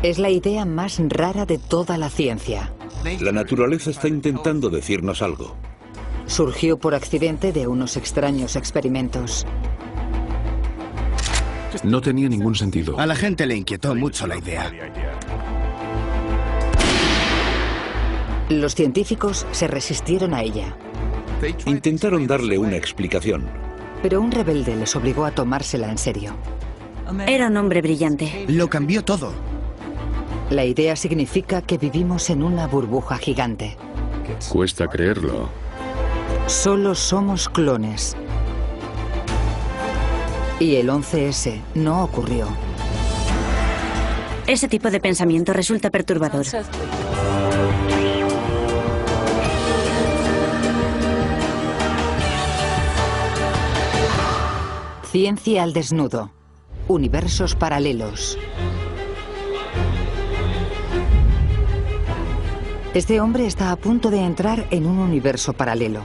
Es la idea más rara de toda la ciencia. La naturaleza está intentando decirnos algo. Surgió por accidente de unos extraños experimentos. No tenía ningún sentido. A la gente le inquietó mucho la idea. Los científicos se resistieron a ella. Intentaron darle una explicación. Pero un rebelde les obligó a tomársela en serio. Era un hombre brillante. Lo cambió todo. La idea significa que vivimos en una burbuja gigante. Cuesta creerlo. Solo somos clones. Y el 11S no ocurrió. Ese tipo de pensamiento resulta perturbador. Ciencia al desnudo. Universos paralelos. Este hombre está a punto de entrar en un universo paralelo.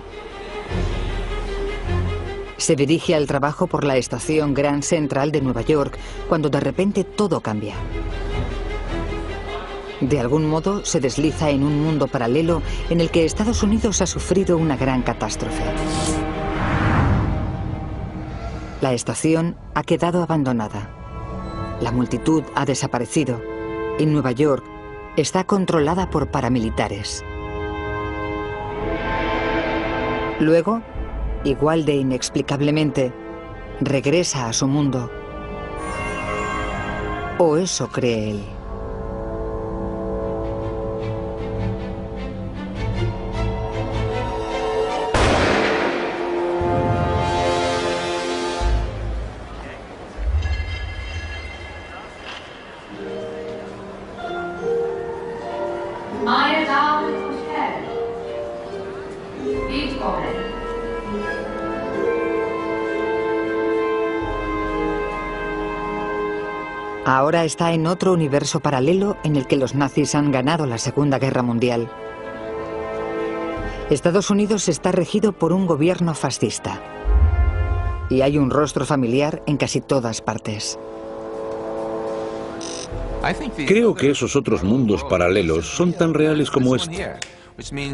Se dirige al trabajo por la estación Grand Central de Nueva York cuando de repente todo cambia. De algún modo se desliza en un mundo paralelo en el que Estados Unidos ha sufrido una gran catástrofe. La estación ha quedado abandonada. La multitud ha desaparecido y Nueva York está controlada por paramilitares. Luego, igual de inexplicablemente, regresa a su mundo. O eso cree él. Ahora está en otro universo paralelo en el que los nazis han ganado la Segunda Guerra Mundial. Estados Unidos está regido por un gobierno fascista. Y hay un rostro familiar en casi todas partes. Creo que esos otros mundos paralelos son tan reales como este.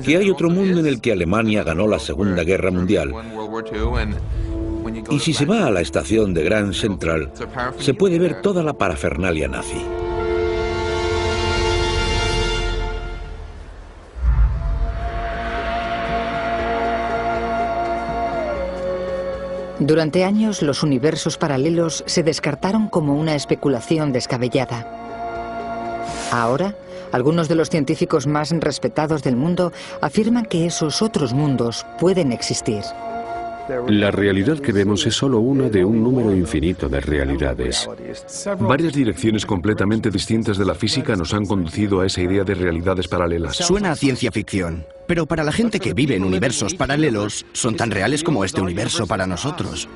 Que hay otro mundo en el que Alemania ganó la Segunda Guerra Mundial. Y si se va a la estación de Grand Central, se puede ver toda la parafernalia nazi. Durante años, los universos paralelos se descartaron como una especulación descabellada. Ahora, algunos de los científicos más respetados del mundo afirman que esos otros mundos pueden existir. La realidad que vemos es solo una de un número infinito de realidades. Varias direcciones completamente distintas de la física nos han conducido a esa idea de realidades paralelas. Suena a ciencia ficción, pero para la gente que vive en universos paralelos, son tan reales como este universo para nosotros.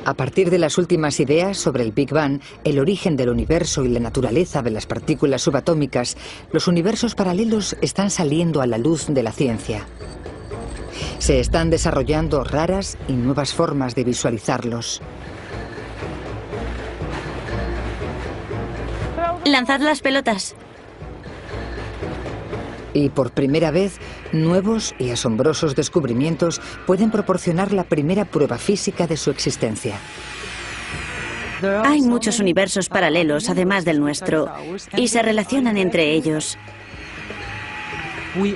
A partir de las últimas ideas sobre el Big Bang, el origen del universo y la naturaleza de las partículas subatómicas, los universos paralelos están saliendo a la luz de la ciencia. Se están desarrollando raras y nuevas formas de visualizarlos. Lanzad las pelotas. Y por primera vez, nuevos y asombrosos descubrimientos pueden proporcionar la primera prueba física de su existencia. Hay muchos universos paralelos, además del nuestro, y se relacionan entre ellos.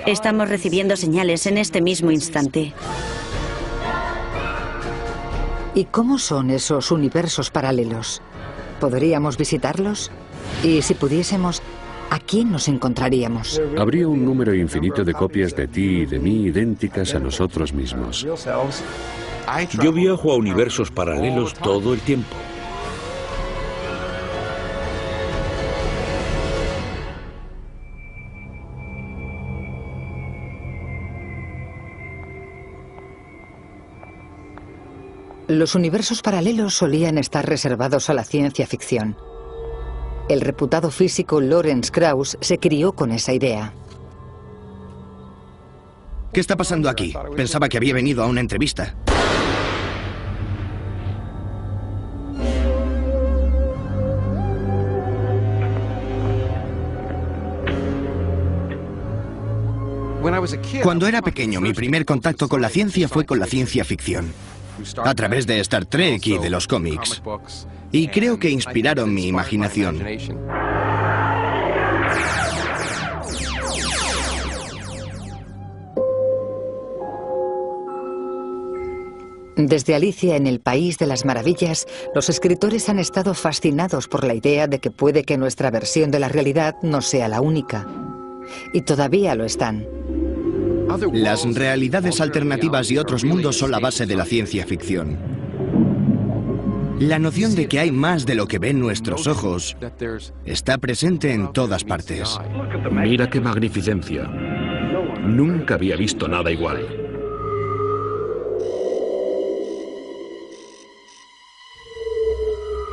Estamos recibiendo señales en este mismo instante. ¿Y cómo son esos universos paralelos? ¿Podríamos visitarlos? Y si pudiésemos, ¿a quién nos encontraríamos? Habría un número infinito de copias de ti y de mí idénticas a nosotros mismos. Yo viajo a universos paralelos todo el tiempo. Los universos paralelos solían estar reservados a la ciencia ficción. El reputado físico Lawrence Krauss se crió con esa idea. ¿Qué está pasando aquí? Pensaba que había venido a una entrevista. Cuando era pequeño, mi primer contacto con la ciencia fue con la ciencia ficción, a través de Star Trek y de los cómics. Y creo que inspiraron mi imaginación. Desde Alicia en el País de las Maravillas, los escritores han estado fascinados por la idea de que puede que nuestra versión de la realidad no sea la única. Y todavía lo están. Las realidades alternativas y otros mundos son la base de la ciencia ficción. La noción de que hay más de lo que ven nuestros ojos está presente en todas partes. Mira qué magnificencia. Nunca había visto nada igual.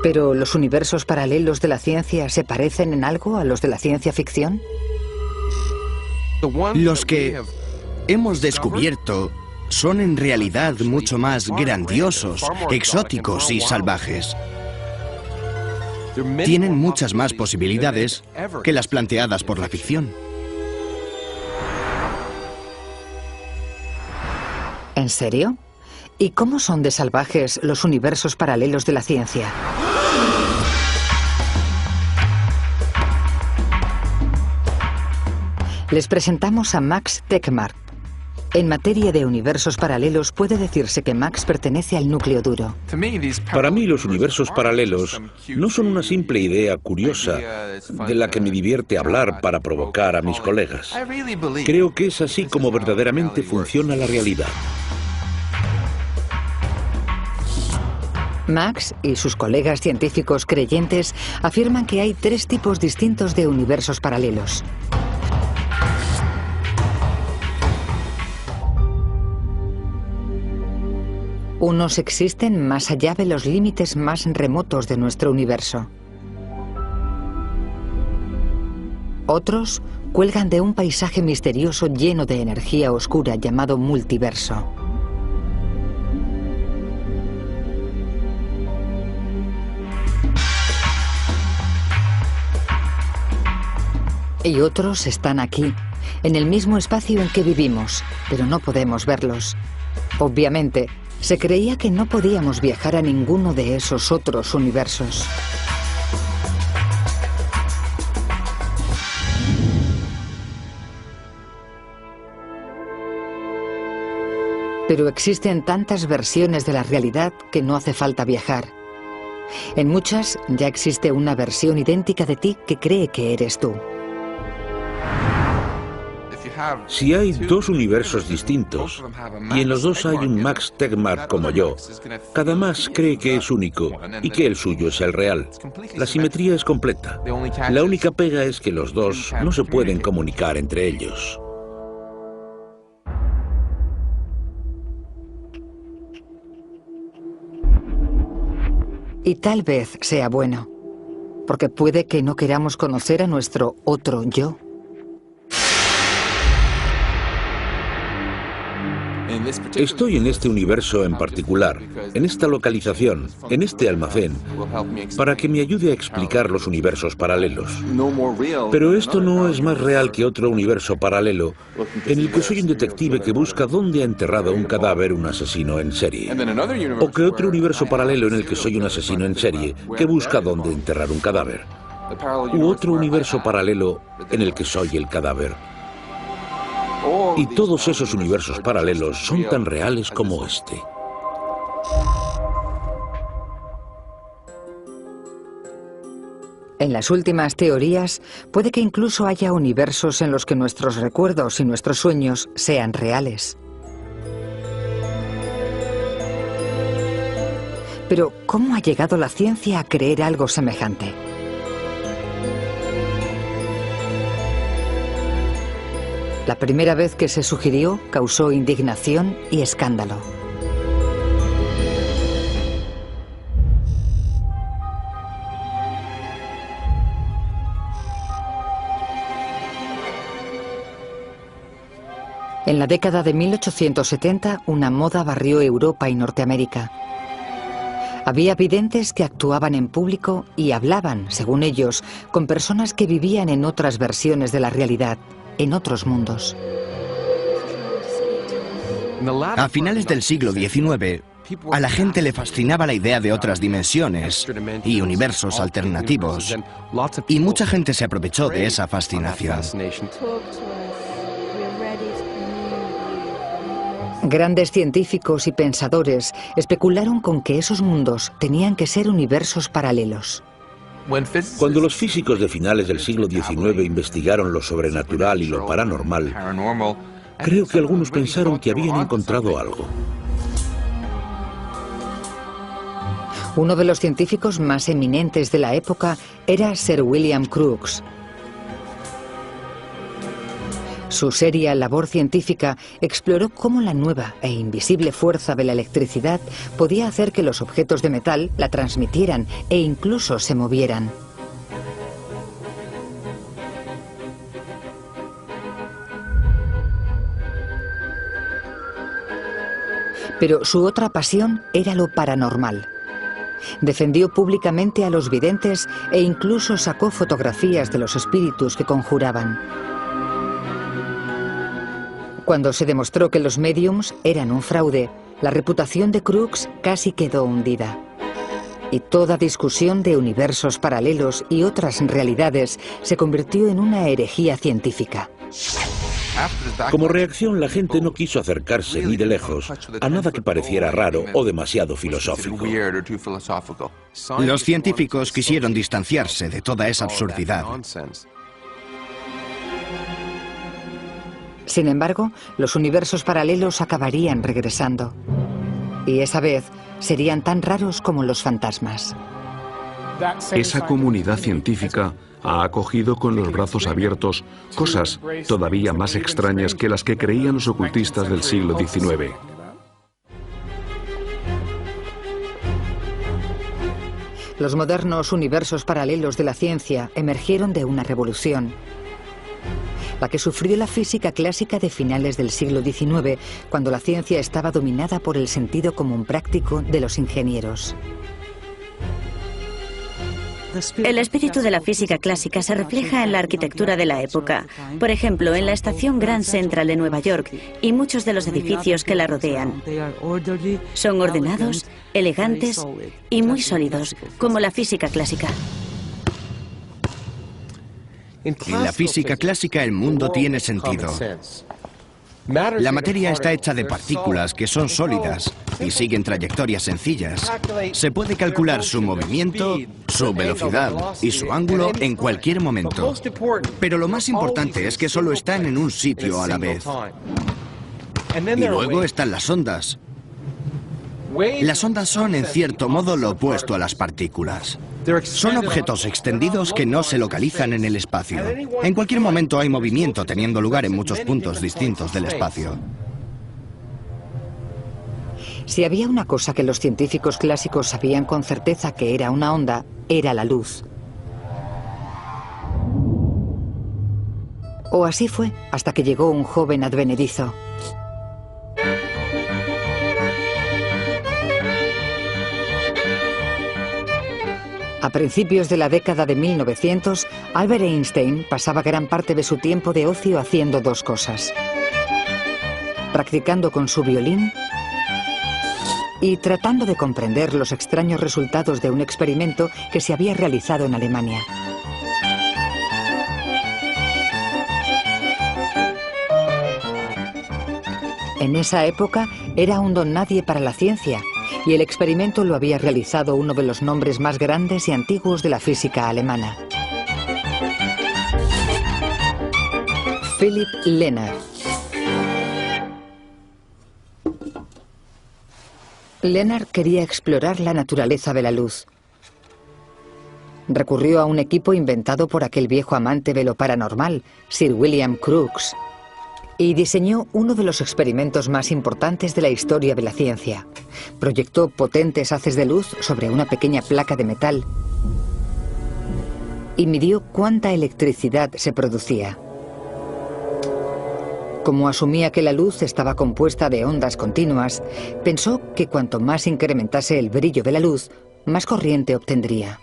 ¿Pero los universos paralelos de la ciencia se parecen en algo a los de la ciencia ficción? Los que hemos descubierto son en realidad mucho más grandiosos, exóticos y salvajes. Tienen muchas más posibilidades que las planteadas por la ficción. ¿En serio? ¿Y cómo son de salvajes los universos paralelos de la ciencia? Les presentamos a Max Tegmark. En materia de universos paralelos, puede decirse que Max pertenece al núcleo duro. Para mí, los universos paralelos no son una simple idea curiosa de la que me divierte hablar para provocar a mis colegas. Creo que es así como verdaderamente funciona la realidad. Max y sus colegas científicos creyentes afirman que hay 3 tipos distintos de universos paralelos. Unos existen más allá de los límites más remotos de nuestro universo. Otros cuelgan de un paisaje misterioso lleno de energía oscura llamado multiverso. Y otros están aquí, en el mismo espacio en que vivimos, pero no podemos verlos. Obviamente, se creía que no podíamos viajar a ninguno de esos otros universos. Pero existen tantas versiones de la realidad que no hace falta viajar. En muchas ya existe una versión idéntica de ti que cree que eres tú. Si hay 2 universos distintos, y en los 2 hay un Max Tegmark como yo, cada Max cree que es único y que el suyo es el real. La simetría es completa. La única pega es que los 2 no se pueden comunicar entre ellos. Y tal vez sea bueno, porque puede que no queramos conocer a nuestro otro yo. Estoy en este universo en particular, en esta localización, en este almacén, para que me ayude a explicar los universos paralelos. Pero esto no es más real que otro universo paralelo, en el que soy un detective que busca dónde ha enterrado un cadáver un asesino en serie. O que otro universo paralelo en el que soy un asesino en serie que busca dónde enterrar un cadáver. U otro universo paralelo en el que soy el cadáver. Y todos esos universos paralelos son tan reales como este. En las últimas teorías, puede que incluso haya universos en los que nuestros recuerdos y nuestros sueños sean reales. Pero, ¿cómo ha llegado la ciencia a creer algo semejante? La primera vez que se sugirió causó indignación y escándalo. En la década de 1870, una moda barrió Europa y Norteamérica. Había videntes que actuaban en público y hablaban, según ellos, con personas que vivían en otras versiones de la realidad, en otros mundos. A finales del siglo XIX, a la gente le fascinaba la idea de otras dimensiones y universos alternativos, y mucha gente se aprovechó de esa fascinación. Grandes científicos y pensadores especularon con que esos mundos tenían que ser universos paralelos. Cuando los físicos de finales del siglo XIX investigaron lo sobrenatural y lo paranormal, creo que algunos pensaron que habían encontrado algo. Uno de los científicos más eminentes de la época era Sir William Crookes. Su seria labor científica exploró cómo la nueva e invisible fuerza de la electricidad podía hacer que los objetos de metal la transmitieran e incluso se movieran. Pero su otra pasión era lo paranormal. Defendió públicamente a los videntes e incluso sacó fotografías de los espíritus que conjuraban. Cuando se demostró que los médiums eran un fraude, la reputación de Crookes casi quedó hundida. Y toda discusión de universos paralelos y otras realidades se convirtió en una herejía científica. Como reacción, la gente no quiso acercarse ni de lejos a nada que pareciera raro o demasiado filosófico. Los científicos quisieron distanciarse de toda esa absurdidad. Sin embargo, los universos paralelos acabarían regresando. Y esa vez serían tan raros como los fantasmas. Esa comunidad científica ha acogido con los brazos abiertos cosas todavía más extrañas que las que creían los ocultistas del siglo XIX. Los modernos universos paralelos de la ciencia emergieron de una revolución, la que sufrió la física clásica de finales del siglo XIX, cuando la ciencia estaba dominada por el sentido común práctico de los ingenieros. El espíritu de la física clásica se refleja en la arquitectura de la época. Por ejemplo, en la estación Grand Central de Nueva York y muchos de los edificios que la rodean. Son ordenados, elegantes y muy sólidos, como la física clásica. En la física clásica el mundo tiene sentido. La materia está hecha de partículas que son sólidas y siguen trayectorias sencillas. Se puede calcular su movimiento, su velocidad y su ángulo en cualquier momento. Pero lo más importante es que solo están en un sitio a la vez. Y luego están las ondas. Las ondas son, en cierto modo, lo opuesto a las partículas. Son objetos extendidos que no se localizan en el espacio. En cualquier momento hay movimiento teniendo lugar en muchos puntos distintos del espacio. Si había una cosa que los científicos clásicos sabían con certeza que era una onda, era la luz. O así fue hasta que llegó un joven advenedizo. A principios de la década de 1900, Albert Einstein pasaba gran parte de su tiempo de ocio haciendo dos cosas: practicando con su violín y tratando de comprender los extraños resultados de un experimento que se había realizado en Alemania. En esa época era un don nadie para la ciencia, y el experimento lo había realizado uno de los nombres más grandes y antiguos de la física alemana: Philipp Lenard. Lenard quería explorar la naturaleza de la luz. Recurrió a un equipo inventado por aquel viejo amante de lo paranormal, Sir William Crookes, y diseñó uno de los experimentos más importantes de la historia de la ciencia. Proyectó potentes haces de luz sobre una pequeña placa de metal y midió cuánta electricidad se producía. Como asumía que la luz estaba compuesta de ondas continuas, pensó que cuanto más incrementase el brillo de la luz, más corriente obtendría.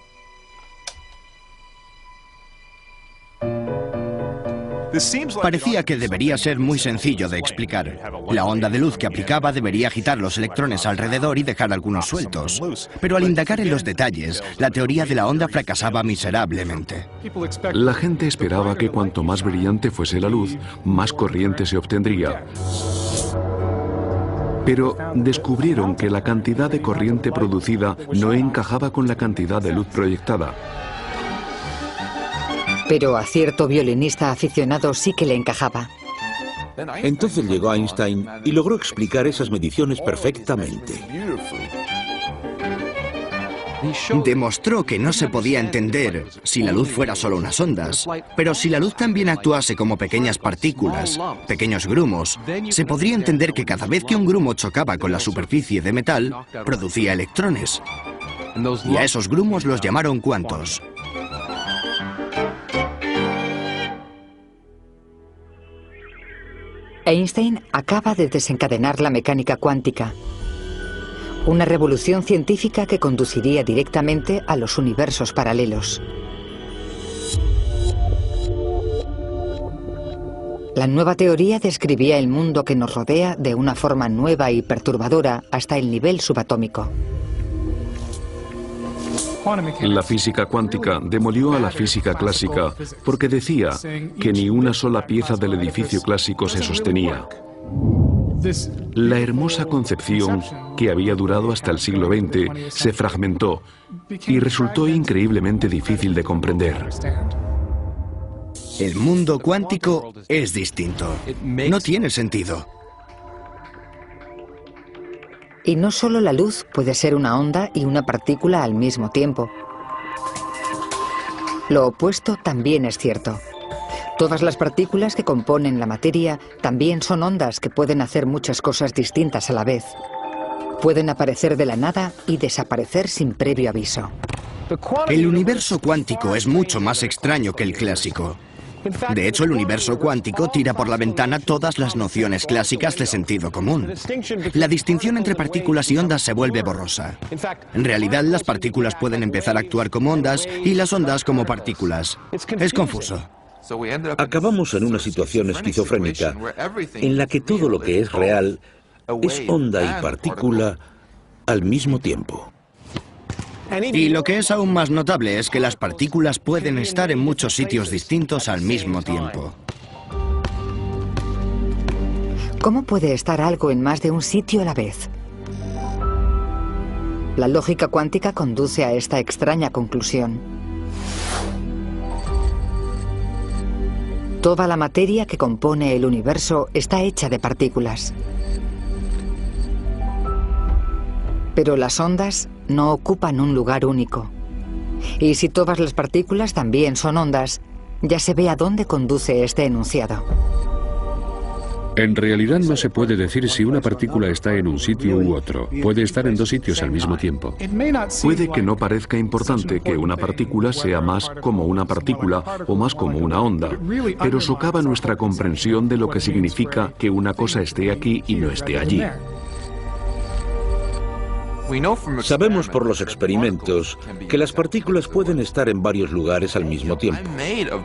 Parecía que debería ser muy sencillo de explicar. La onda de luz que aplicaba debería agitar los electrones alrededor y dejar algunos sueltos. Pero al indagar en los detalles, la teoría de la onda fracasaba miserablemente. La gente esperaba que cuanto más brillante fuese la luz, más corriente se obtendría. Pero descubrieron que la cantidad de corriente producida no encajaba con la cantidad de luz proyectada. Pero a cierto violinista aficionado sí que le encajaba. Entonces llegó Einstein y logró explicar esas mediciones perfectamente. Demostró que no se podía entender si la luz fuera solo unas ondas, pero si la luz también actuase como pequeñas partículas, pequeños grumos, se podría entender que cada vez que un grumo chocaba con la superficie de metal, producía electrones. Y a esos grumos los llamaron cuantos. Einstein acaba de desencadenar la mecánica cuántica, una revolución científica que conduciría directamente a los universos paralelos. La nueva teoría describía el mundo que nos rodea de una forma nueva y perturbadora hasta el nivel subatómico. La física cuántica demolió a la física clásica porque decía que ni una sola pieza del edificio clásico se sostenía. La hermosa concepción, que había durado hasta el siglo XX, se fragmentó y resultó increíblemente difícil de comprender. El mundo cuántico es distinto. No tiene sentido. Y no solo la luz puede ser una onda y una partícula al mismo tiempo. Lo opuesto también es cierto. Todas las partículas que componen la materia también son ondas que pueden hacer muchas cosas distintas a la vez. Pueden aparecer de la nada y desaparecer sin previo aviso. El universo cuántico es mucho más extraño que el clásico. De hecho, el universo cuántico tira por la ventana todas las nociones clásicas de sentido común. La distinción entre partículas y ondas se vuelve borrosa. En realidad, las partículas pueden empezar a actuar como ondas y las ondas como partículas. Es confuso. Acabamos en una situación esquizofrénica en la que todo lo que es real es onda y partícula al mismo tiempo. Y lo que es aún más notable es que las partículas pueden estar en muchos sitios distintos al mismo tiempo. ¿Cómo puede estar algo en más de un sitio a la vez? La lógica cuántica conduce a esta extraña conclusión. Toda la materia que compone el universo está hecha de partículas. Pero las ondas no ocupan un lugar único. Y si todas las partículas también son ondas, ya se ve a dónde conduce este enunciado. En realidad no se puede decir si una partícula está en un sitio u otro. Puede estar en dos sitios al mismo tiempo. Puede que no parezca importante que una partícula sea más como una partícula o más como una onda, pero socava nuestra comprensión de lo que significa que una cosa esté aquí y no esté allí. Sabemos por los experimentos que las partículas pueden estar en varios lugares al mismo tiempo.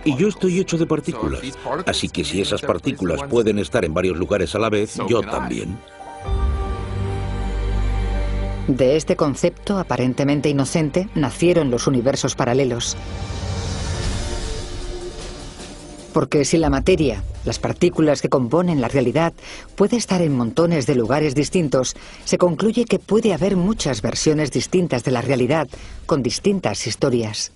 Y yo estoy hecho de partículas. Así que si esas partículas pueden estar en varios lugares a la vez, yo también. De este concepto aparentemente inocente nacieron los universos paralelos. Porque si la materia, las partículas que componen la realidad, puede estar en montones de lugares distintos, se concluye que puede haber muchas versiones distintas de la realidad, con distintas historias.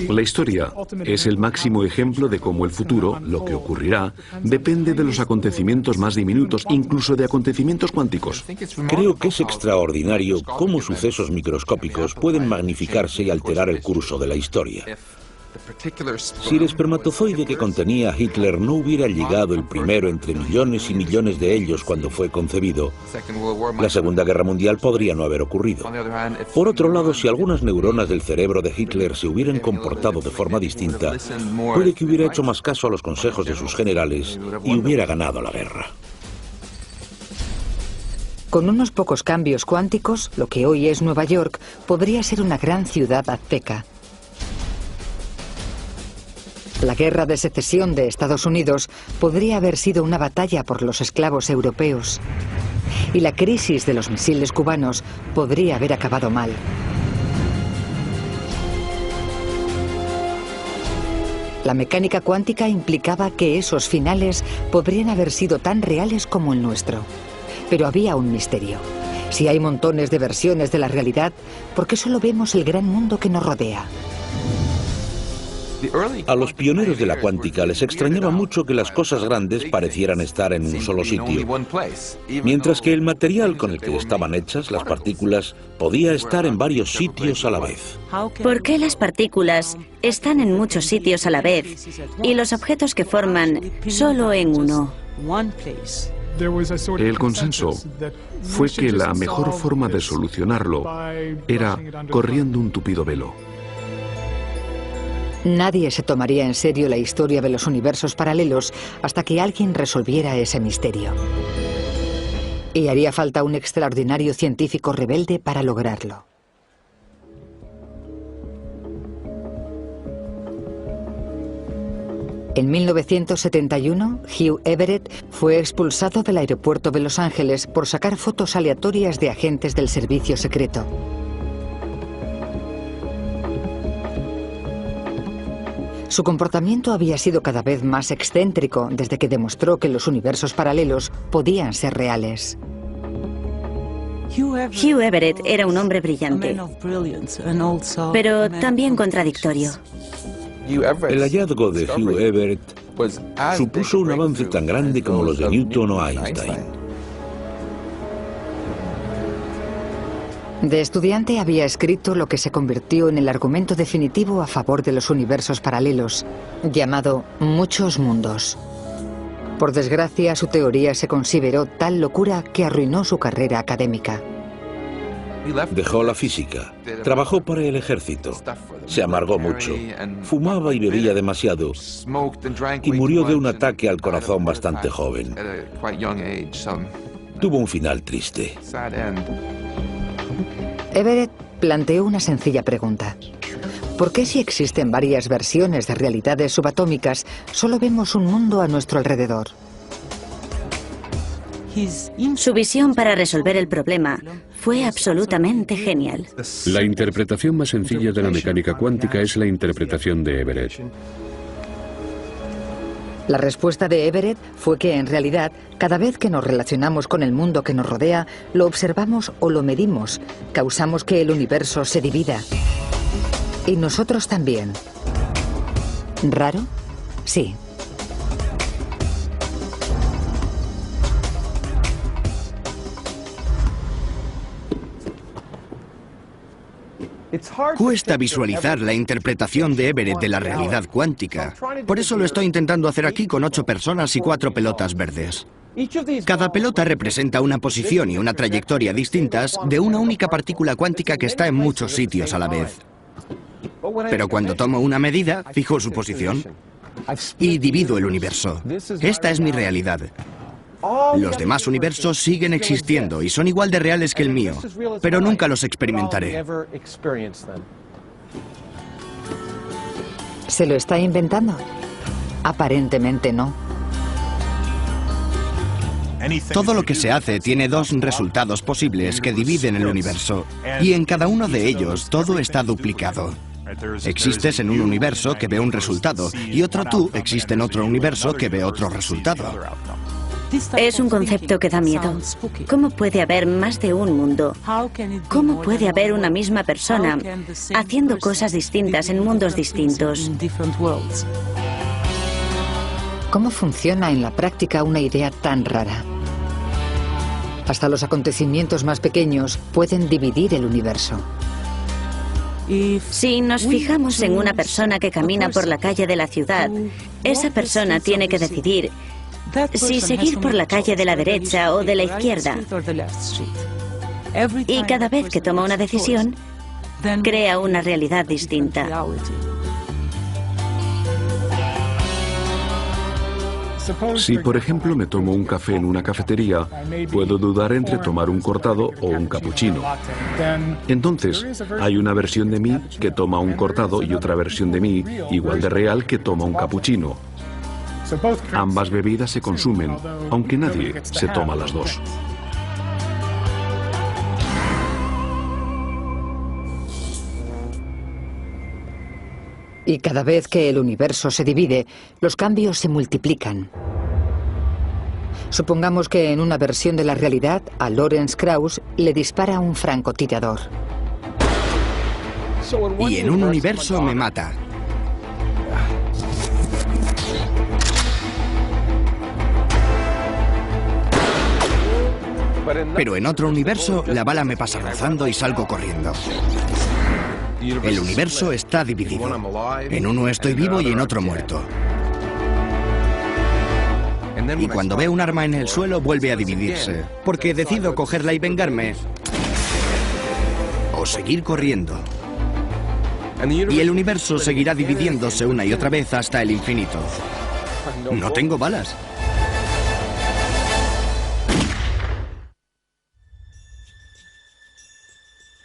La historia es el máximo ejemplo de cómo el futuro, lo que ocurrirá, depende de los acontecimientos más diminutos, incluso de acontecimientos cuánticos. Creo que es extraordinario cómo sucesos microscópicos pueden magnificarse y alterar el curso de la historia. Si el espermatozoide que contenía a Hitler no hubiera llegado el primero entre millones y millones de ellos cuando fue concebido, la Segunda Guerra Mundial podría no haber ocurrido. Por otro lado, si algunas neuronas del cerebro de Hitler se hubieran comportado de forma distinta, puede que hubiera hecho más caso a los consejos de sus generales y hubiera ganado la guerra. Con unos pocos cambios cuánticos, lo que hoy es Nueva York podría ser una gran ciudad azteca. La guerra de secesión de Estados Unidos podría haber sido una batalla por los esclavos europeos. Y la crisis de los misiles cubanos podría haber acabado mal. La mecánica cuántica implicaba que esos finales podrían haber sido tan reales como el nuestro. Pero había un misterio. Si hay montones de versiones de la realidad, ¿por qué solo vemos el gran mundo que nos rodea? A los pioneros de la cuántica les extrañaba mucho que las cosas grandes parecieran estar en un solo sitio, mientras que el material con el que estaban hechas, las partículas, podía estar en varios sitios a la vez. ¿Por qué las partículas están en muchos sitios a la vez y los objetos que forman solo en uno? El consenso fue que la mejor forma de solucionarlo era corriendo un tupido velo. Nadie se tomaría en serio la historia de los universos paralelos hasta que alguien resolviera ese misterio. Y haría falta un extraordinario científico rebelde para lograrlo. En 1971, Hugh Everett fue expulsado del aeropuerto de Los Ángeles por sacar fotos aleatorias de agentes del servicio secreto. Su comportamiento había sido cada vez más excéntrico desde que demostró que los universos paralelos podían ser reales. Hugh Everett era un hombre brillante, pero también contradictorio. El hallazgo de Hugh Everett supuso un avance tan grande como los de Newton o Einstein. De estudiante había escrito lo que se convirtió en el argumento definitivo a favor de los universos paralelos, llamado Muchos Mundos. Por desgracia, su teoría se consideró tal locura que arruinó su carrera académica. Dejó la física, trabajó para el ejército, se amargó mucho, fumaba y bebía demasiado y murió de un ataque al corazón bastante joven. Tuvo un final triste. Everett planteó una sencilla pregunta. ¿Por qué si existen varias versiones de realidades subatómicas, solo vemos un mundo a nuestro alrededor? Su visión para resolver el problema fue absolutamente genial. La interpretación más sencilla de la mecánica cuántica es la interpretación de Everett. La respuesta de Everett fue que, en realidad, cada vez que nos relacionamos con el mundo que nos rodea, lo observamos o lo medimos, causamos que el universo se divida. Y nosotros también. ¿Raro? Sí. Cuesta visualizar la interpretación de Everett de la realidad cuántica. Por eso lo estoy intentando hacer aquí con 8 personas y 4 pelotas verdes. Cada pelota representa una posición y una trayectoria distintas de una única partícula cuántica que está en muchos sitios a la vez. Pero cuando tomo una medida, fijo su posición y divido el universo. Esta es mi realidad. Los demás universos siguen existiendo y son igual de reales que el mío, pero nunca los experimentaré. ¿Se lo está inventando? Aparentemente no. Todo lo que se hace tiene 2 resultados posibles que dividen el universo, y en cada uno de ellos todo está duplicado. Existes en un universo que ve un resultado, y otro tú existe en otro universo que ve otro resultado. Es un concepto que da miedo. ¿Cómo puede haber más de un mundo? ¿Cómo puede haber una misma persona haciendo cosas distintas en mundos distintos? ¿Cómo funciona en la práctica una idea tan rara? Hasta los acontecimientos más pequeños pueden dividir el universo. Si nos fijamos en una persona que camina por la calle de la ciudad, esa persona tiene que decidir si seguir por la calle de la derecha o de la izquierda. Y cada vez que toma una decisión, crea una realidad distinta. Si, por ejemplo, me tomo un café en una cafetería, puedo dudar entre tomar un cortado o un cappuccino. Entonces, hay una versión de mí que toma un cortado y otra versión de mí, igual de real, que toma un cappuccino. Ambas bebidas se consumen, aunque nadie se toma las dos. Y cada vez que el universo se divide, los cambios se multiplican. Supongamos que en una versión de la realidad a Lawrence Krauss le dispara un francotirador. Y en un universo me mata. Pero en otro universo la bala me pasa rozando y salgo corriendo. El universo está dividido. En uno estoy vivo y en otro muerto. Y cuando veo un arma en el suelo vuelve a dividirse, porque decido cogerla y vengarme. O seguir corriendo. Y el universo seguirá dividiéndose una y otra vez hasta el infinito. No tengo balas.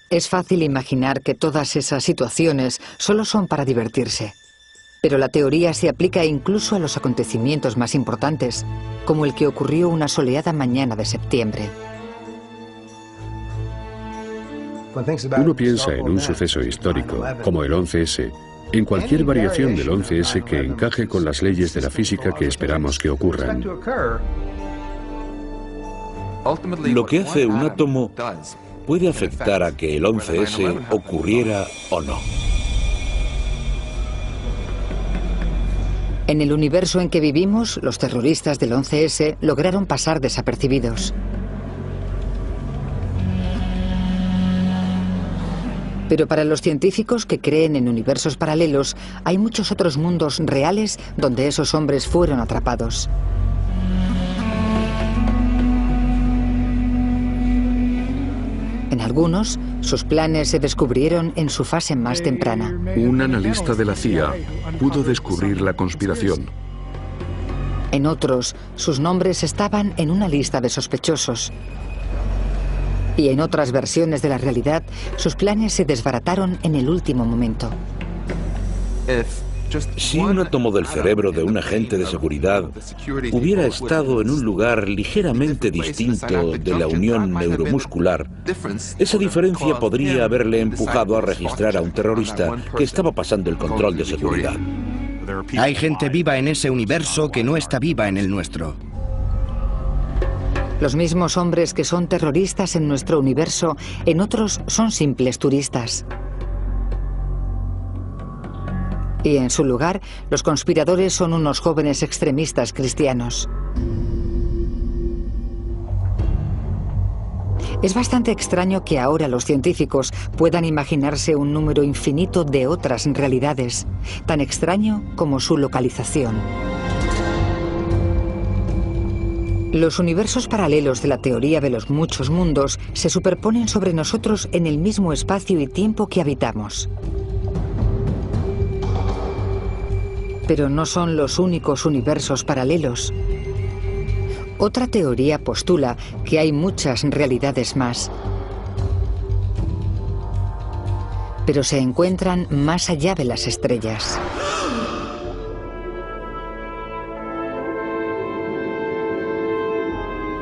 Es fácil imaginar que todas esas situaciones solo son para divertirse. Pero la teoría se aplica incluso a los acontecimientos más importantes, como el que ocurrió una soleada mañana de septiembre. Uno piensa en un suceso histórico, como el 11S, en cualquier variación del 11S que encaje con las leyes de la física que esperamos que ocurran. Lo que hace un átomo puede afectar a que el 11S ocurriera o no. En el universo en que vivimos, los terroristas del 11S lograron pasar desapercibidos. Pero para los científicos que creen en universos paralelos, hay muchos otros mundos reales donde esos hombres fueron atrapados. En algunos, sus planes se descubrieron en su fase más temprana. Un analista de la CIA pudo descubrir la conspiración. En otros, sus nombres estaban en una lista de sospechosos. Y en otras versiones de la realidad, sus planes se desbarataron en el último momento. Si un átomo del cerebro de un agente de seguridad hubiera estado en un lugar ligeramente distinto de la unión neuromuscular, esa diferencia podría haberle empujado a registrar a un terrorista que estaba pasando el control de seguridad. Hay gente viva en ese universo que no está viva en el nuestro. Los mismos hombres que son terroristas en nuestro universo, en otros son simples turistas. Y en su lugar, los conspiradores son unos jóvenes extremistas cristianos. Es bastante extraño que ahora los científicos puedan imaginarse un número infinito de otras realidades, tan extraño como su localización. Los universos paralelos de la teoría de los muchos mundos se superponen sobre nosotros en el mismo espacio y tiempo que habitamos. Pero no son los únicos universos paralelos. Otra teoría postula que hay muchas realidades más, pero se encuentran más allá de las estrellas.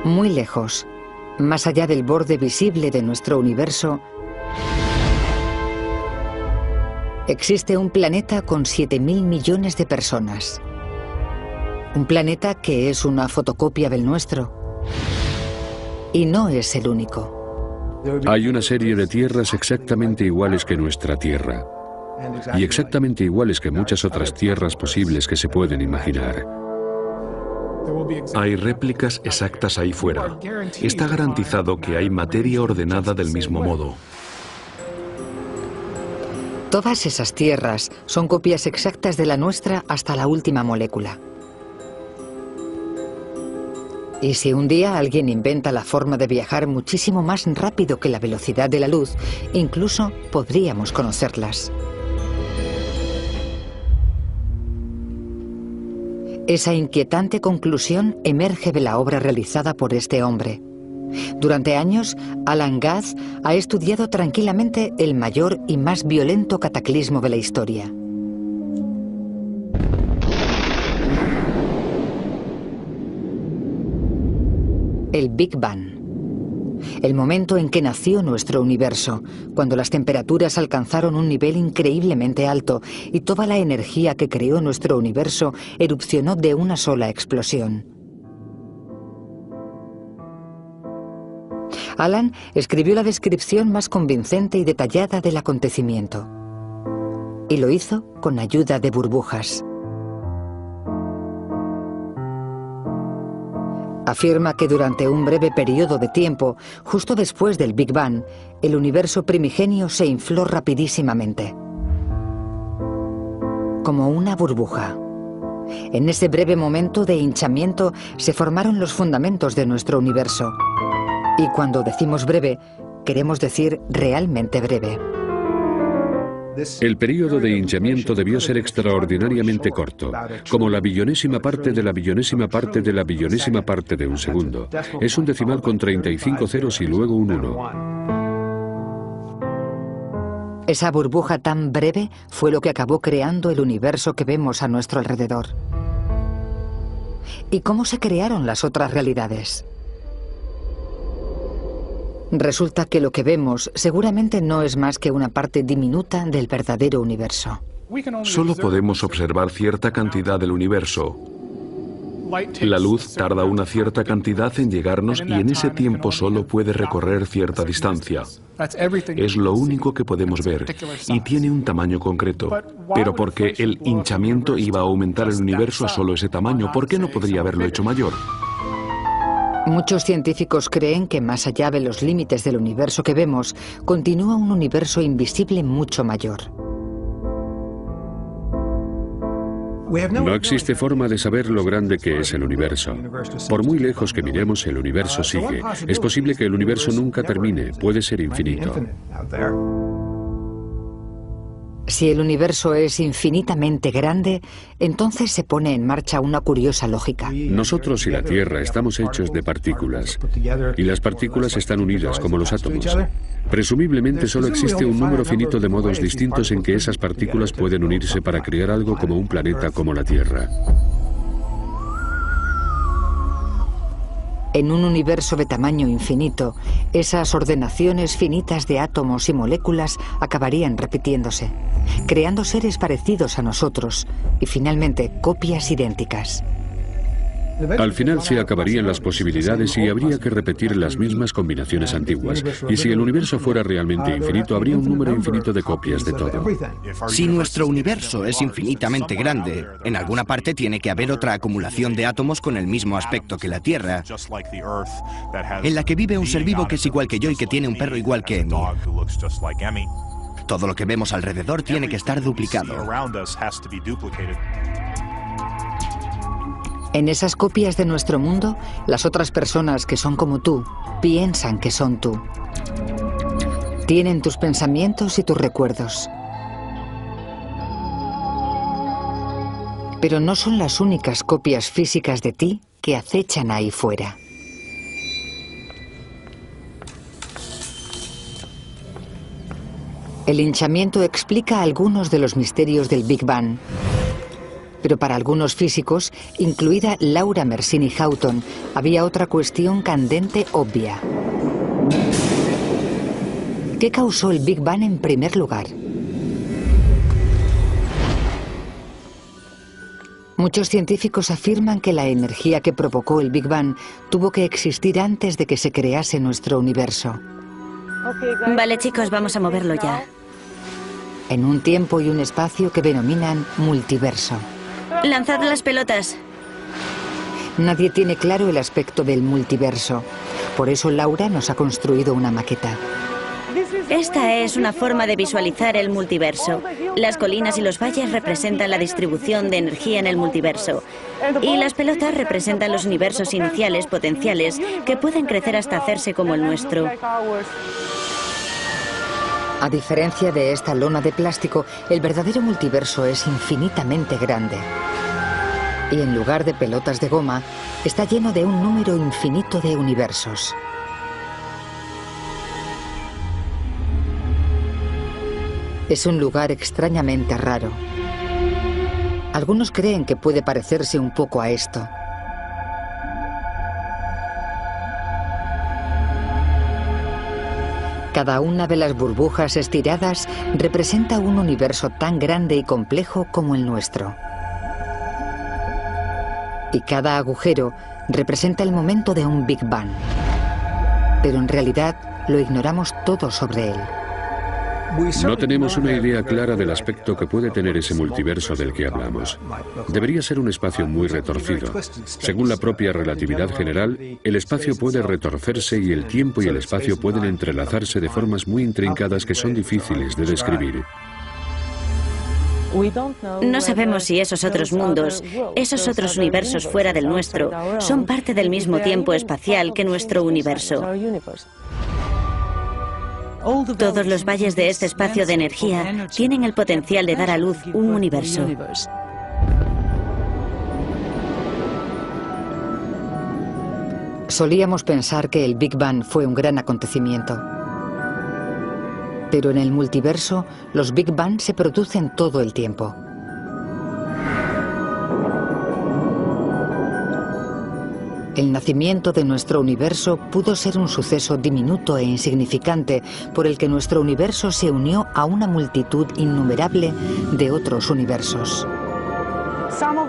Muy lejos, más allá del borde visible de nuestro universo, existe un planeta con 7.000 millones de personas. Un planeta que es una fotocopia del nuestro. Y no es el único. Hay una serie de tierras exactamente iguales que nuestra Tierra. Y exactamente iguales que muchas otras tierras posibles que se pueden imaginar. Hay réplicas exactas ahí fuera. Está garantizado que hay materia ordenada del mismo modo. Todas esas tierras son copias exactas de la nuestra hasta la última molécula. Y si un día alguien inventa la forma de viajar muchísimo más rápido que la velocidad de la luz, incluso podríamos conocerlas. Esa inquietante conclusión emerge de la obra realizada por este hombre. Durante años, Alan Guth ha estudiado tranquilamente el mayor y más violento cataclismo de la historia. El Big Bang. El momento en que nació nuestro universo, cuando las temperaturas alcanzaron un nivel increíblemente alto y toda la energía que creó nuestro universo erupcionó de una sola explosión. Alan escribió la descripción más convincente y detallada del acontecimiento. Y lo hizo con ayuda de burbujas. Afirma que durante un breve periodo de tiempo, justo después del Big Bang, el universo primigenio se infló rapidísimamente. Como una burbuja. En ese breve momento de hinchamiento se formaron los fundamentos de nuestro universo. Y cuando decimos breve, queremos decir realmente breve. El período de hinchamiento debió ser extraordinariamente corto, como la billonésima parte de la billonésima parte de la billonésima parte de un segundo. Es un decimal con 35 ceros y luego un 1. Esa burbuja tan breve fue lo que acabó creando el universo que vemos a nuestro alrededor. ¿Y cómo se crearon las otras realidades? Resulta que lo que vemos seguramente no es más que una parte diminuta del verdadero universo. Solo podemos observar cierta cantidad del universo. La luz tarda una cierta cantidad en llegarnos y en ese tiempo solo puede recorrer cierta distancia. Es lo único que podemos ver y tiene un tamaño concreto. Pero porque el hinchamiento iba a aumentar el universo a solo ese tamaño, ¿por qué no podría haberlo hecho mayor? Muchos científicos creen que más allá de los límites del universo que vemos, continúa un universo invisible mucho mayor. No existe forma de saber lo grande que es el universo. Por muy lejos que miremos, el universo sigue. Es posible que el universo nunca termine, puede ser infinito. Si el universo es infinitamente grande, entonces se pone en marcha una curiosa lógica. Nosotros y la Tierra estamos hechos de partículas, y las partículas están unidas como los átomos. Presumiblemente solo existe un número finito de modos distintos en que esas partículas pueden unirse para crear algo como un planeta como la Tierra. En un universo de tamaño infinito, esas ordenaciones finitas de átomos y moléculas acabarían repitiéndose, creando seres parecidos a nosotros y finalmente copias idénticas. Al final se acabarían las posibilidades y habría que repetir las mismas combinaciones antiguas. Y si el universo fuera realmente infinito, habría un número infinito de copias de todo. Si nuestro universo es infinitamente grande, en alguna parte tiene que haber otra acumulación de átomos con el mismo aspecto que la Tierra, en la que vive un ser vivo que es igual que yo y que tiene un perro igual que Emmy. Todo lo que vemos alrededor tiene que estar duplicado. En esas copias de nuestro mundo, las otras personas que son como tú, piensan que son tú. Tienen tus pensamientos y tus recuerdos. Pero no son las únicas copias físicas de ti que acechan ahí fuera. El hinchamiento explica algunos de los misterios del Big Bang. Pero para algunos físicos, incluida Laura Mersini Houghton, había otra cuestión candente obvia. ¿Qué causó el Big Bang en primer lugar? Muchos científicos afirman que la energía que provocó el Big Bang tuvo que existir antes de que se crease nuestro universo. Vale, chicos, vamos a moverlo ya. En un tiempo y un espacio que denominan multiverso. Lanzad las pelotas. Nadie tiene claro el aspecto del multiverso. Por eso Laura nos ha construido una maqueta. Esta es una forma de visualizar el multiverso. Las colinas y los valles representan la distribución de energía en el multiverso. Y las pelotas representan los universos iniciales potenciales que pueden crecer hasta hacerse como el nuestro. A diferencia de esta lona de plástico, el verdadero multiverso es infinitamente grande. Y en lugar de pelotas de goma, está lleno de un número infinito de universos. Es un lugar extrañamente raro. Algunos creen que puede parecerse un poco a esto. Cada una de las burbujas estiradas representa un universo tan grande y complejo como el nuestro. Y cada agujero representa el momento de un Big Bang. Pero en realidad lo ignoramos todo sobre él. No tenemos una idea clara del aspecto que puede tener ese multiverso del que hablamos. Debería ser un espacio muy retorcido. Según la propia relatividad general, el espacio puede retorcerse y el tiempo y el espacio pueden entrelazarse de formas muy intrincadas que son difíciles de describir. No sabemos si esos otros mundos, esos otros universos fuera del nuestro, son parte del mismo tiempo espacial que nuestro universo. Todos los valles de este espacio de energía tienen el potencial de dar a luz un universo. Solíamos pensar que el Big Bang fue un gran acontecimiento. Pero en el multiverso, los Big Bang se producen todo el tiempo. El nacimiento de nuestro universo pudo ser un suceso diminuto e insignificante por el que nuestro universo se unió a una multitud innumerable de otros universos.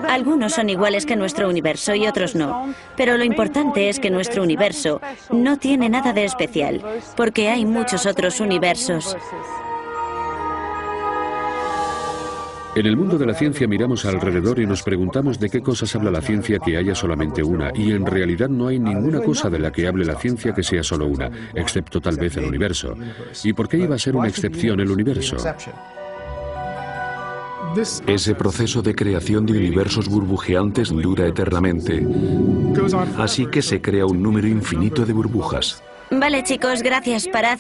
Algunos son iguales que nuestro universo y otros no, pero lo importante es que nuestro universo no tiene nada de especial, porque hay muchos otros universos. En el mundo de la ciencia miramos alrededor y nos preguntamos de qué cosas habla la ciencia que haya solamente una, y en realidad no hay ninguna cosa de la que hable la ciencia que sea solo una, excepto tal vez el universo. ¿Y por qué iba a ser una excepción el universo? Ese proceso de creación de universos burbujeantes dura eternamente, así que se crea un número infinito de burbujas. Vale, chicos, gracias, parad.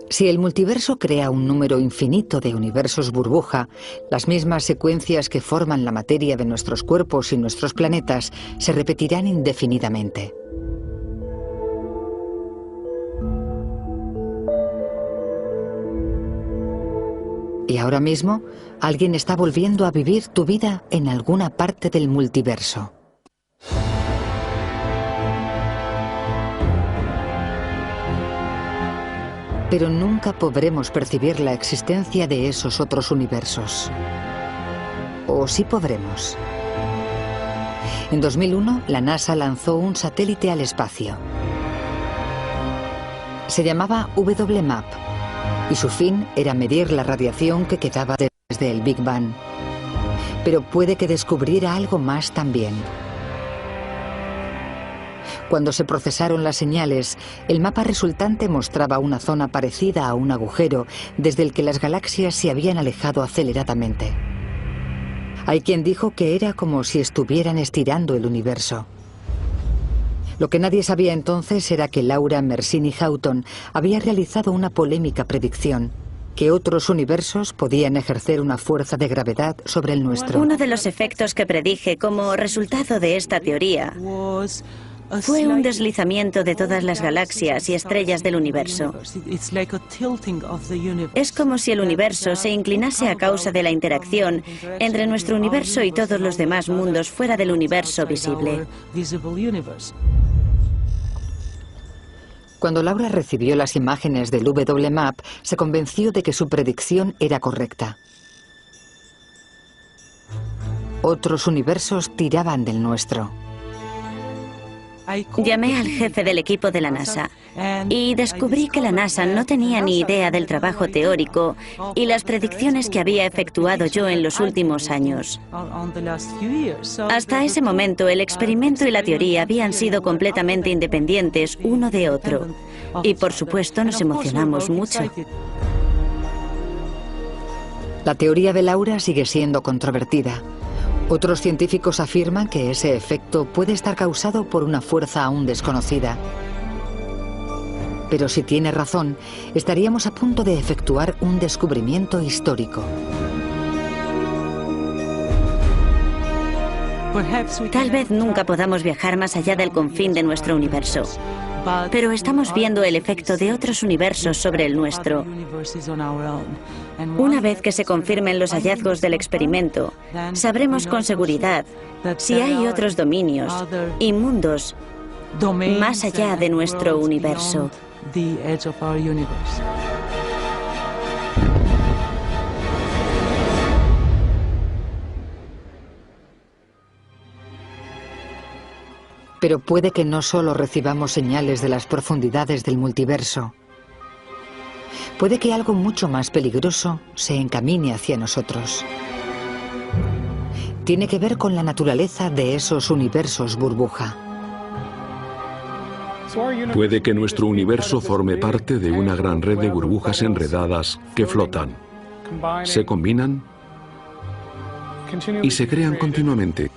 Si el multiverso crea un número infinito de universos burbuja, las mismas secuencias que forman la materia de nuestros cuerpos y nuestros planetas se repetirán indefinidamente. Y ahora mismo, alguien está volviendo a vivir tu vida en alguna parte del multiverso. Pero nunca podremos percibir la existencia de esos otros universos. ¿O sí podremos? En 2001, la NASA lanzó un satélite al espacio. Se llamaba WMAP, y su fin era medir la radiación que quedaba desde el Big Bang. Pero puede que descubriera algo más también. Cuando se procesaron las señales, el mapa resultante mostraba una zona parecida a un agujero desde el que las galaxias se habían alejado aceleradamente. Hay quien dijo que era como si estuvieran estirando el universo. Lo que nadie sabía entonces era que Laura Mersini-Houghton había realizado una polémica predicción, que otros universos podían ejercer una fuerza de gravedad sobre el nuestro. Uno de los efectos que predije como resultado de esta teoría fue un deslizamiento de todas las galaxias y estrellas del universo. Es como si el universo se inclinase a causa de la interacción entre nuestro universo y todos los demás mundos fuera del universo visible. Cuando Laura recibió las imágenes del WMAP, se convenció de que su predicción era correcta. Otros universos tiraban del nuestro. Llamé al jefe del equipo de la NASA y descubrí que la NASA no tenía ni idea del trabajo teórico y las predicciones que había efectuado yo en los últimos años. Hasta ese momento, el experimento y la teoría habían sido completamente independientes uno de otro. Y por supuesto nos emocionamos mucho. La teoría de Laura sigue siendo controvertida. Otros científicos afirman que ese efecto puede estar causado por una fuerza aún desconocida. Pero si tiene razón, estaríamos a punto de efectuar un descubrimiento histórico. Tal vez nunca podamos viajar más allá del confín de nuestro universo, pero estamos viendo el efecto de otros universos sobre el nuestro. Una vez que se confirmen los hallazgos del experimento, sabremos con seguridad si hay otros dominios y mundos más allá de nuestro universo. Pero puede que no solo recibamos señales de las profundidades del multiverso. Puede que algo mucho más peligroso se encamine hacia nosotros. Tiene que ver con la naturaleza de esos universos burbuja. Puede que nuestro universo forme parte de una gran red de burbujas enredadas que flotan, se combinan y se crean continuamente.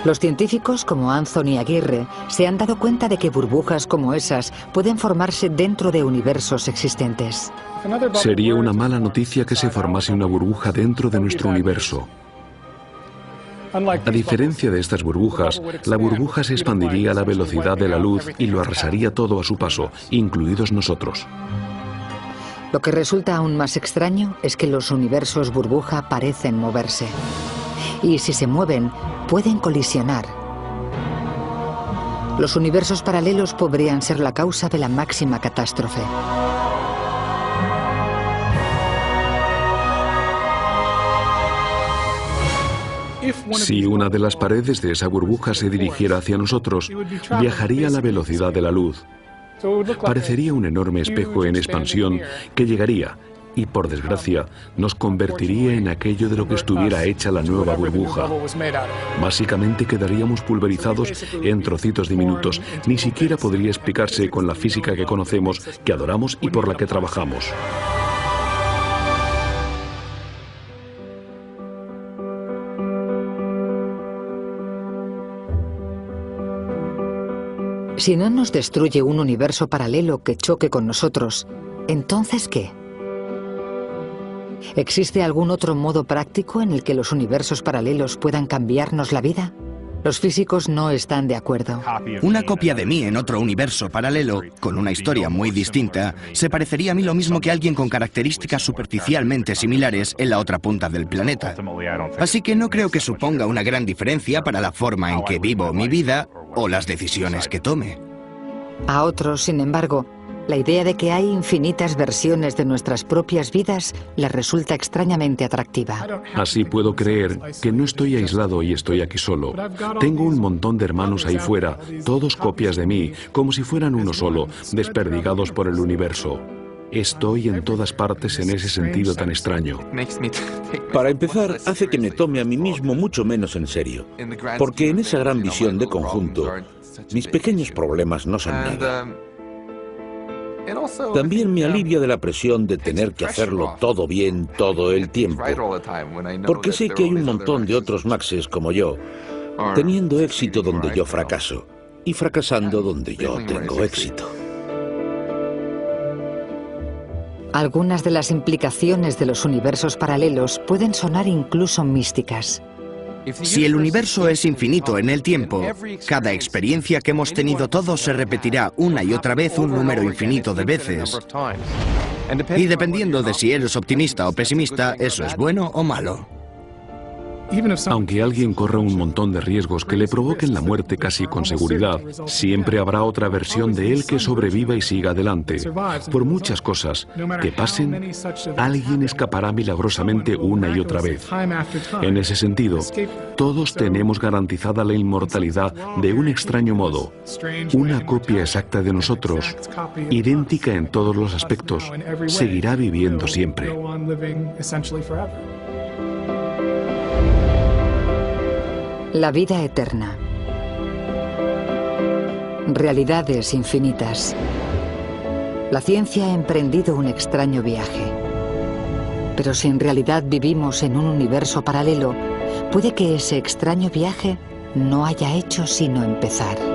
Los científicos como Anthony Aguirre se han dado cuenta de que burbujas como esas pueden formarse dentro de universos existentes. Sería una mala noticia que se formase una burbuja dentro de nuestro universo. A diferencia de estas burbujas, la burbuja se expandiría a la velocidad de la luz y lo arrasaría todo a su paso, incluidos nosotros. Lo que resulta aún más extraño es que los universos burbuja parecen moverse. Y si se mueven, pueden colisionar. Los universos paralelos podrían ser la causa de la máxima catástrofe. Si una de las paredes de esa burbuja se dirigiera hacia nosotros, viajaría a la velocidad de la luz. Parecería un enorme espejo en expansión que llegaría y, por desgracia, nos convertiría en aquello de lo que estuviera hecha la nueva burbuja. Básicamente quedaríamos pulverizados en trocitos diminutos. Ni siquiera podría explicarse con la física que conocemos, que adoramos y por la que trabajamos. Si no nos destruye un universo paralelo que choque con nosotros, ¿entonces qué? ¿Existe algún otro modo práctico en el que los universos paralelos puedan cambiarnos la vida? Los físicos no están de acuerdo. Una copia de mí en otro universo paralelo, con una historia muy distinta, se parecería a mí lo mismo que alguien con características superficialmente similares en la otra punta del planeta. Así que no creo que suponga una gran diferencia para la forma en que vivo mi vida o las decisiones que tome. A otros, sin embargo, la idea de que hay infinitas versiones de nuestras propias vidas les resulta extrañamente atractiva. Así puedo creer que no estoy aislado y estoy aquí solo. Tengo un montón de hermanos ahí fuera, todos copias de mí, como si fueran uno solo, desperdigados por el universo. Estoy en todas partes en ese sentido tan extraño. Para empezar, hace que me tome a mí mismo mucho menos en serio, porque en esa gran visión de conjunto, mis pequeños problemas no son nada. También me alivia de la presión de tener que hacerlo todo bien todo el tiempo, porque sé que hay un montón de otros Maxes como yo, teniendo éxito donde yo fracaso y fracasando donde yo tengo éxito. Algunas de las implicaciones de los universos paralelos pueden sonar incluso místicas. Si el universo es infinito en el tiempo, cada experiencia que hemos tenido todos se repetirá una y otra vez un número infinito de veces. Y dependiendo de si eres optimista o pesimista, eso es bueno o malo. Aunque alguien corra un montón de riesgos que le provoquen la muerte casi con seguridad, siempre habrá otra versión de él que sobreviva y siga adelante. Por muchas cosas que pasen, alguien escapará milagrosamente una y otra vez. En ese sentido, todos tenemos garantizada la inmortalidad de un extraño modo. Una copia exacta de nosotros, idéntica en todos los aspectos, seguirá viviendo siempre. La vida eterna. Realidades infinitas. La ciencia ha emprendido un extraño viaje. Pero si en realidad vivimos en un universo paralelo, puede que ese extraño viaje no haya hecho sino empezar.